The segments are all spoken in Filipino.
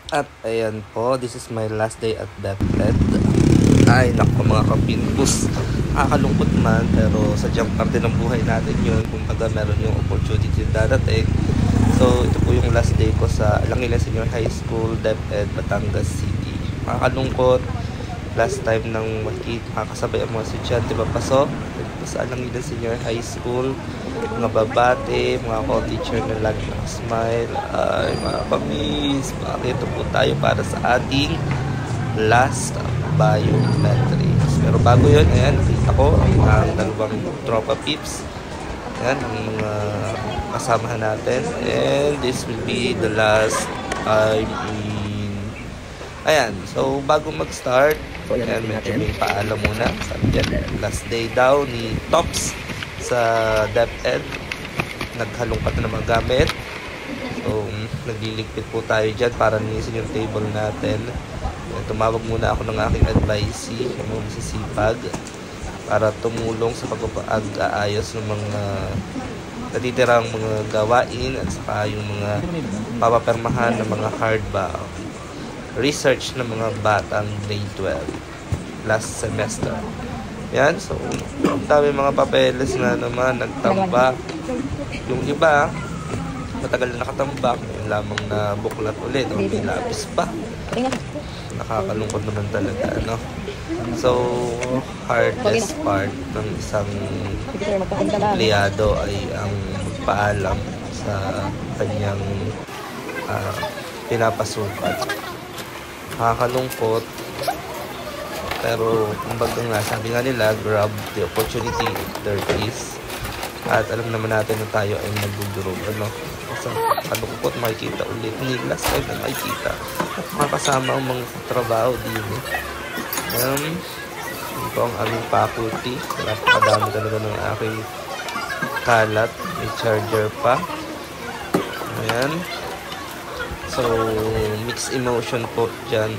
At ayan po, this is my last day at DepEd. Ay, naku mga kapinbus. Nakakalungkot man, pero sadyang parte ng buhay natin yun. Kung baga meron yung opportunity dadating. So, ito po yung last day ko sa Alangilan Senior High School, DepEd, Batangas City. Nakakalungkot. Last time nang makakasabay ang mga estudyante papasok sa Alangilan Senior High School, mga babate, mga co-teacher na lagi nakasmile. Ay mga kamis, bakit po tayo para sa ating last biometrics. Pero bago yun, ayan, nakita ko ang dalawang tropa peeps. Ayan, ang mga kasamahan natin. And this will be the last time in... Ayan, so bago mag-start, ayan, medyo may paalam muna. Sabi dyan, last day daw ni Tops sa DepEd. Naghalongkat na ng mga gamit. So, nagliligpit po tayo dyan para nilisin yung table natin. Tumawag muna ako ng aking advisee, yung mga masisipag, para tumulong sa pag-aayos ng mga natitirang mga gawain at saka yung mga papapermahan ng mga hardbound research ng mga batang grade 12 last semester. Yan, so ang dami mga papeles na naman nagtambak. Yung iba matagal na nakatambak, yung lamang na buklat ulit o may lapis pa. Nakakalungkot naman talaga, no? So, hardest part ng isang empleyado ay ang magpaalam sa kanyang pinapasukat. Nakakalungkot, pero kumbaga nga, sabi nga nila, grab the opportunity if there is. At alam naman natin na tayo ay nagdudurog, ano? So, kalungkot, makikita ulit. Hindi last time na makikita. At makasama ang mga trabaho din. Ito ang aming faculty. Napakadami talaga ng aking kalat. May charger pa. Ayan. So, mixed emotion po dyan.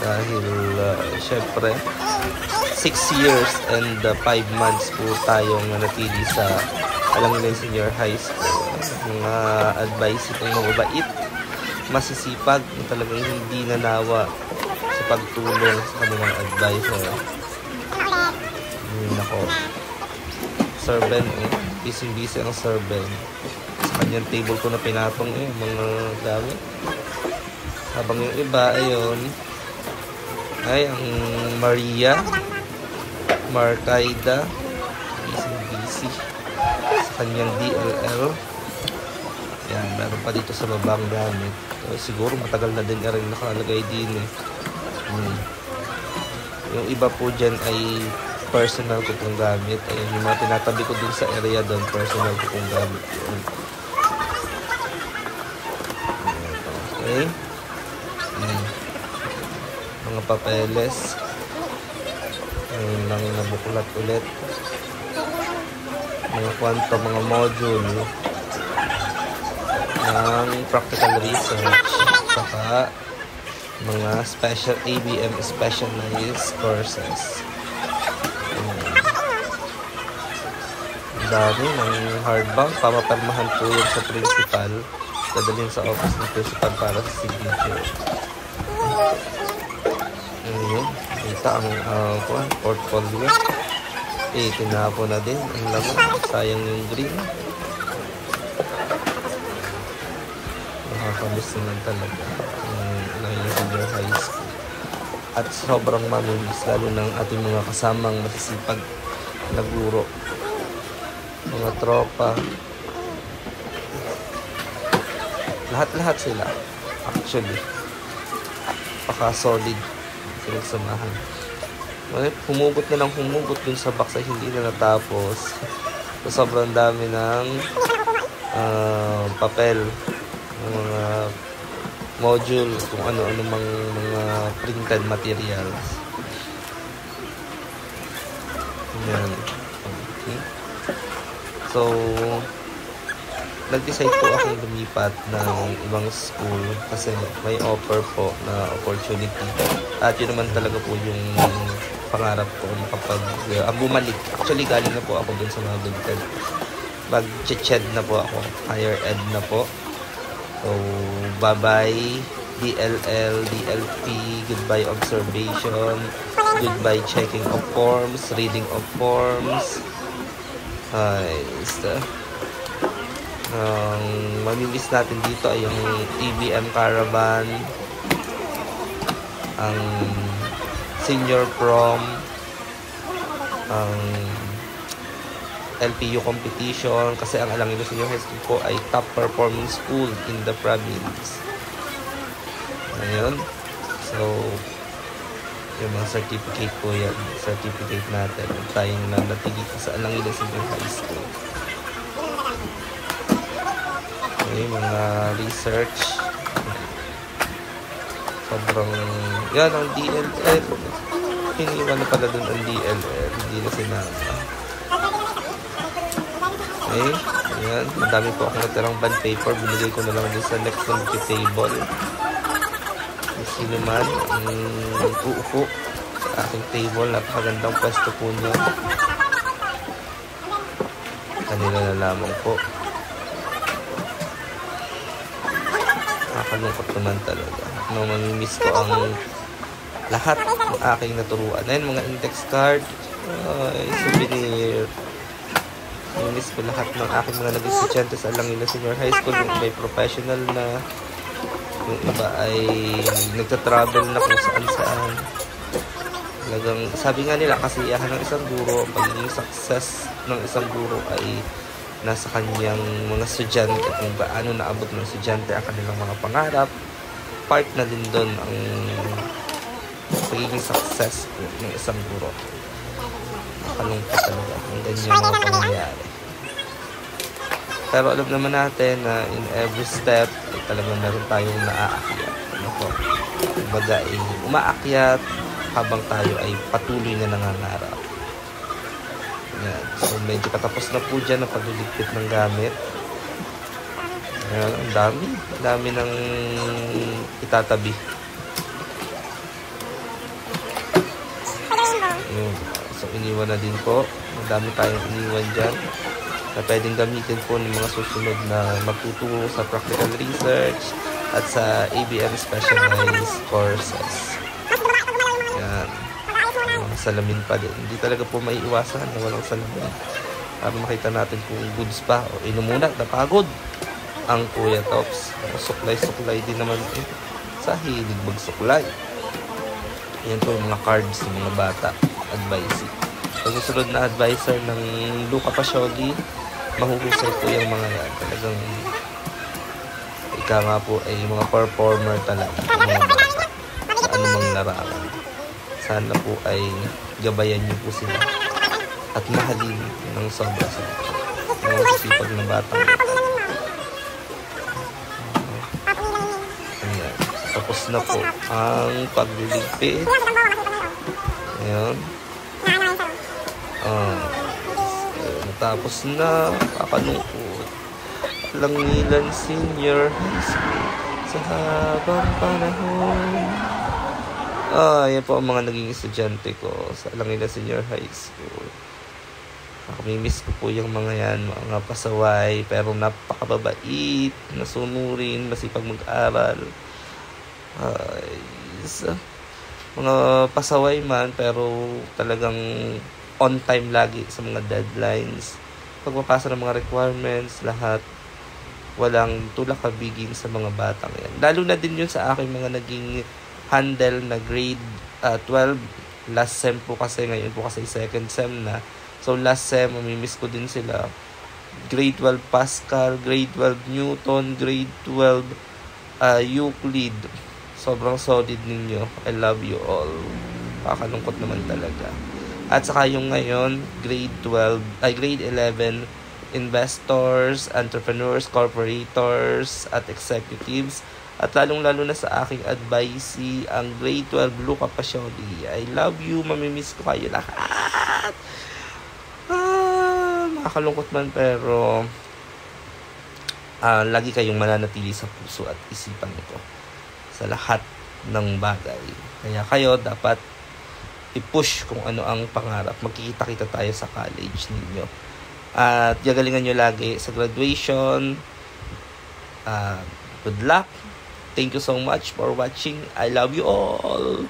Dahil, syempre, 6 years and 5 months po tayong natili sa Alangilan Senior High School. Mga advice itong mababait, masisipag, talagang hindi nanawa sa pagtulong sa kanilang advisor. Nako, Sir Ben, busy ang Sir Ben. Sa kanyang table ko na pinatong mga gamit. Habang yung iba, ayun, ay ang Maria Marcaida, busy sa kanyang DLL. Yan, meron pa dito sa babang gamit. So, siguro matagal na din rin nakalagay din Yung iba po dyan ay personal ko pong gamit. Ayun, yung mga tinatabi ko dun sa area doon, personal ko pong gamit yun. Okay. Mga papeles. Ayun lang yung nabuklat ulit. Mga kwento, mga module ng practical research, saka mga special ABM specialized courses. Ang dami ng hardbound. Papapermahan po yun sa principal, dadalhin sa office ng principal para sa signature. Ayun, kita ang portfolio. Tinapo na din ang laman. Sayang yung green. Nakakamiss naman talaga yung senior high school. At sobrang mamimiss, lalo ng ating mga kasamang masisipag na guro, mga tropa. Lahat sila actually paka-solid sinagsamahan. Humugot na lang humugot dun sa box ay hindi na natapos. So, sobrang dami ng papel, mga module, kung ano-ano mga printed materials. Yan. Okay. So, nag-decide po akong lumipat ng ibang school kasi may offer po na opportunity. At yun naman talaga po yung pangarap ko makapag bumalik. Actually, galing na po ako dun sa mga good mag-ched na po ako. Higher ed na po. So, bye-bye DLL, DLP, goodbye observation, goodbye checking of forms, reading of forms. Ang mamimiss natin dito ay yung EBM Caravan, ang Senior Prom, ang LPU competition, kasi ang Alangilo Senior High School po ay top performing school in the province. Ayun. So, yung mga certificate po yan. Certificate natin. Tayong nanatili sa Alangilo Senior High School. Okay, mga research. Sobrang, yan ang DLL. Iniwan na pala dun ang DLL. Hindi na sinama. Okay, ayan. Madami po akong natirang bond paper. Binigay ko na lang din sa next na table. Sino man ang uupo sa aking table. Napakagandang pwesto po niya. Kanila na lamang po. Nakakalungkot naman talaga. No, mamimiss ko ang lahat ng aking naturuan. Ayan, mga index card. Souvenir. Mamimiss ko lahat ng aking mga naging estudyante sa Alangilo Senior High School. Yung iba ay professional na. Yung iba ay nagta-travel na kung saan-saan. Talagang, sabi nga nila, kasiyahan ng isang guro, ang pagiging success ng isang guro ay nasa kanyang mga estudyante, kung gaano naabot ng estudyante ang kanilang mga pangarap. Part na din doon ang pagiging success ng isang guro. Nakalungkot talaga ang ganyan mga pangyayari. Pero alam naman natin na in every step ay talagang meron tayong naaakyat. Ano po? Kumbaga ay umaakyat habang tayo ay patuloy na nangangarap. Ayan. So medyo patapos na po dyan ang pagliligpit ng gamit. Ayan, ang dami ng itatabi. Ayan. So iniwan na din po. Ang dami tayong iniwan dyan na pwedeng gamitin po ng mga susunod na magtuturo sa practical research at sa ABM specialized courses. Yan. Mga salamin pa din. Hindi talaga po maiiwasan na walang salamin. Para makita natin kung goods pa o inumunak, napagod ang Kuya Tops. Suklay-suklay din naman sa hilig magsuklay. Yan po yung mga cards ng mga bata. Advising. Pagsusunod na advisor ng Luca Pacioli, mahuhusay po yung mga yan. Talagang ika nga po ay mga performer talaga. Mga bata. Sa anumang larangan. Sana po ay gabayan niyo po sila. At mahalin ng sobra-sobra. Mga sisipag na batang ito. Ayan. Tapos na po ang pagliligpit. Ayan. Natapos na. Kakalungkot. Alangilan Senior High School sa habang panahon. Yan po ang mga naging estudyante ko sa Alangilan Senior High School. Nakamimiss ko po yung mga yan, mga pasaway, pero napakababait, nasunurin, masipag mag-aral. Mga pasaway man, pero talagang on time lagi sa mga deadlines. Pagpapasa ng mga requirements, lahat. Walang tulak-kabigin sa mga batang yan. Lalo na din yun sa aking mga naging handle na grade 12. Last sem po kasi, ngayon po kasi second sem na. So last sem, mamimiss ko din sila. Grade 12 Pascal, grade 12 Newton, grade 12 Euclid. Sobrang solid ninyo. I love you all. Kakalungkot naman talaga. At saka yung ngayon, grade 11, investors, entrepreneurs, corporators, at executives. At lalong-lalo na sa aking advisee, ang grade 12 Luca Pacioli. I love you, mamimiss ko kayo lahat. Nakakalungkot man, pero lagi kayong mananatili sa puso at isipan ko sa lahat ng bagay. Kaya kayo dapat i-push kung ano ang pangarap. Magkikita-kita tayo sa college ninyo. At gagalingan nyo lagi sa graduation. Good luck. Thank you so much for watching. I love you all.